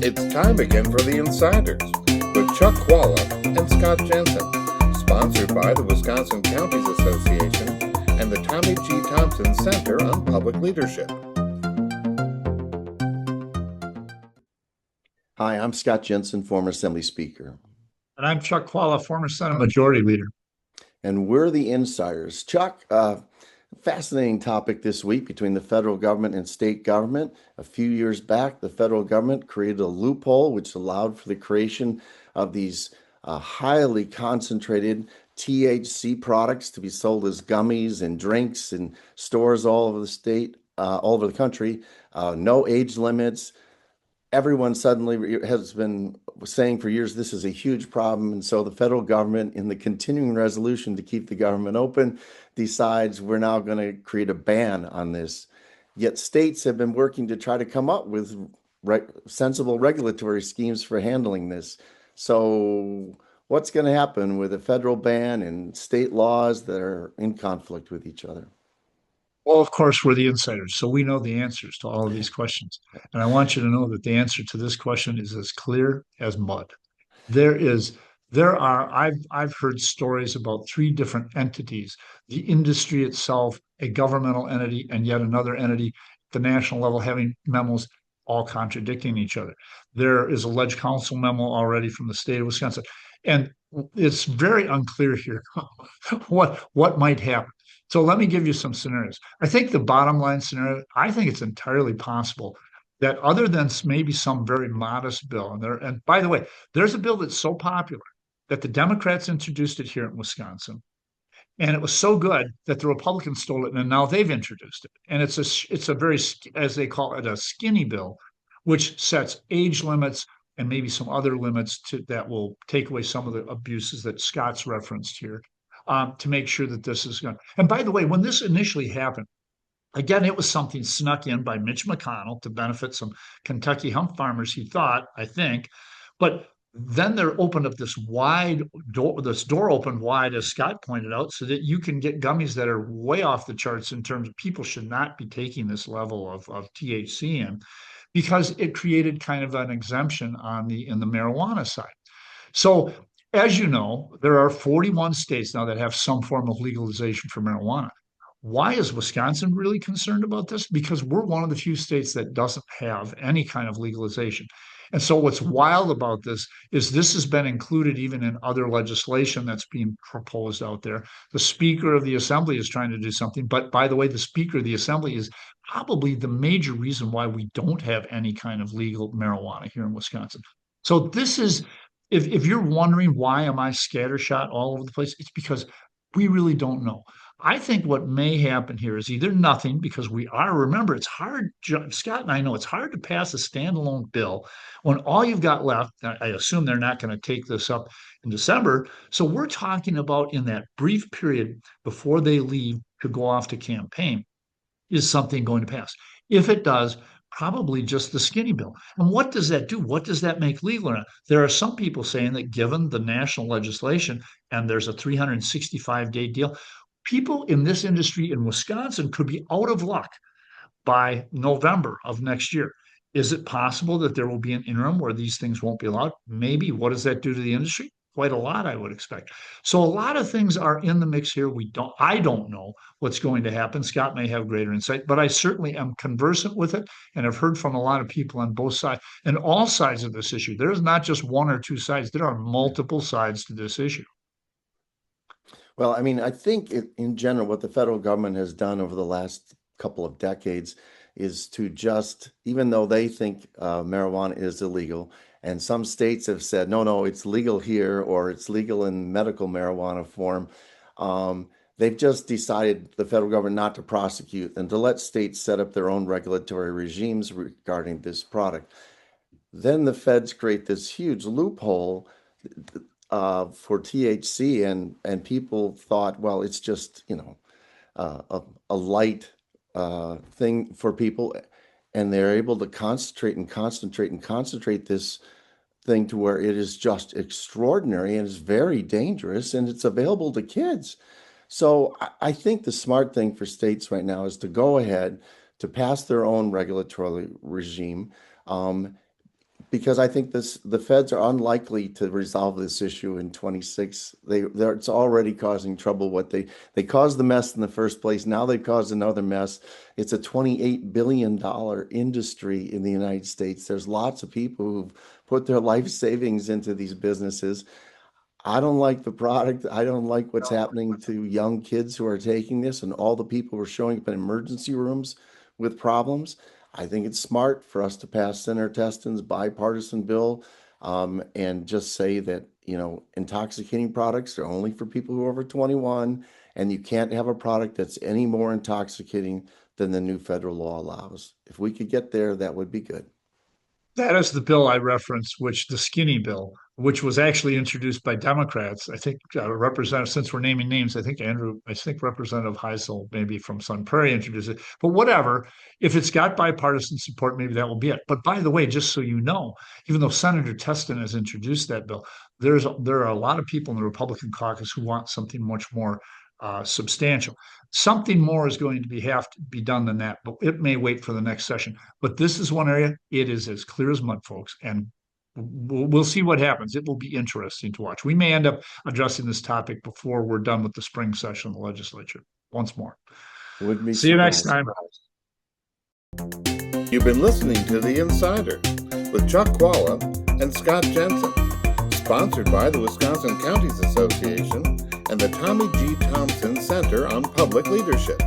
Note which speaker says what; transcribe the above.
Speaker 1: It's time again for the Insiders with Chuck Chvala and Scott Jensen, sponsored by the Wisconsin Counties Association and the Tommy G. Thompson Center on Public Leadership.
Speaker 2: Hi, I'm Scott Jensen, former Assembly Speaker.
Speaker 3: And I'm Chuck Chvala, former Senate Majority Leader.
Speaker 2: And we're the Insiders. Chuck, fascinating topic this week between the federal government and state government. A few years back, the federal government created a loophole which allowed for the creation of these highly concentrated THC products to be sold as gummies and drinks in stores all over the state, all over the country. No age limits. Everyone suddenly has been saying for years this is a huge problem. And so the federal government, in the continuing resolution to keep the government open, decides we're now going to create a ban on this. Yet states have been working to try to come up with sensible regulatory schemes for handling this. So what's going to happen with a federal ban and state laws that are in conflict with each other?
Speaker 3: Well, of course, we're the insiders, so we know the answers to all of these questions. And I want you to know that the answer to this question is as clear as mud. I've heard stories about three different entities, the industry itself, a governmental entity, and yet another entity at the national level having memos all contradicting each other. There is a ledge council memo already from the state of Wisconsin. And it's very unclear here what might happen. So let me give you some scenarios. I think the bottom line scenario, I think it's entirely possible that other than maybe some very modest bill, and by the way, there's a bill that's so popular that the Democrats introduced it here in Wisconsin, and it was so good that the Republicans stole it, and now they've introduced it. And it's a very, as they call it, a skinny bill, which sets age limits and maybe some other limits that will take away some of the abuses that Scott's referenced here. To make sure that this is going. And by the way, when this initially happened, again, it was something snuck in by Mitch McConnell to benefit some Kentucky hemp farmers, he thought, I think. But then there opened up this door opened wide, as Scott pointed out, so that you can get gummies that are way off the charts in terms of people should not be taking this level of THC in, because it created kind of an exemption in the marijuana side. So as you know, there are 41 states now that have some form of legalization for marijuana. Why is Wisconsin really concerned about this? Because we're one of the few states that doesn't have any kind of legalization. And so what's wild about this has been included even in other legislation that's being proposed out there. The Speaker of the Assembly is trying to do something. But by the way, the Speaker of the Assembly is probably the major reason why we don't have any kind of legal marijuana here in Wisconsin. So this is if you're wondering why am I scattershot all over the place, it's because we really don't know. I think what may happen here is either nothing, because remember, it's hard, Scott and I know it's hard to pass a standalone bill when all you've got left, I assume they're not going to take this up in December. So we're talking about in that brief period before they leave to go off to campaign, is something going to pass? If it does, probably just the skinny bill. And what does that do? What does that make legal? There are some people saying that given the national legislation, and there's a 365-day deal, people in this industry in Wisconsin could be out of luck by November of next year. Is it possible that there will be an interim where these things won't be allowed? Maybe. What does that do to the industry? Quite a lot, I would expect. So a lot of things are in the mix here. I don't know what's going to happen. Scott may have greater insight, but I certainly am conversant with it and have heard from a lot of people on both sides and all sides of this issue. There's not just one or two sides. There are multiple sides to this issue.
Speaker 2: Well, I mean, I think in general, what the federal government has done over the last couple of decades is to just, even though they think marijuana is illegal, and some states have said, no, it's legal here, or it's legal in medical marijuana form. They've just decided, the federal government, not to prosecute and to let states set up their own regulatory regimes regarding this product. Then the feds create this huge loophole for THC, and people thought, well, it's just, a light thing for people. And they're able to concentrate this thing to where it is just extraordinary and is very dangerous, and it's available to kids. So I think the smart thing for states right now is to go ahead to pass their own regulatory regime, because I think the feds are unlikely to resolve this issue in 26. It's already causing trouble. They caused the mess in the first place. Now they've caused another mess. It's a $28 billion industry in the United States. There's lots of people who've put their life savings into these businesses. I don't like the product. I don't like what's happening to young kids who are taking this and all the people who are showing up in emergency rooms with problems. I think it's smart for us to pass Senator Teston's bipartisan bill, and just say that, intoxicating products are only for people who are over 21, and you can't have a product that's any more intoxicating than the new federal law allows. If we could get there, that would be good.
Speaker 3: That is the bill I referenced, the skinny bill, which was actually introduced by Democrats. I think Representative, since we're naming names, I think Representative Heisel, maybe from Sun Prairie, introduced it. But whatever, if it's got bipartisan support, maybe that will be it. But by the way, just so you know, even though Senator Teston has introduced that bill, there are a lot of people in the Republican caucus who want something much more substantial. Something more is going to have to be done than that, but it may wait for the next session. But this is one area, it is as clear as mud, folks, and we'll see what happens. It will be interesting to watch. We may end up addressing this topic before we're done with the spring session of the legislature once more. See you next time.
Speaker 1: You've been listening to The Insider with Chuck Chvala and Scott Jensen, sponsored by the Wisconsin Counties Association and the Tommy G. Thompson Center on Public Leadership.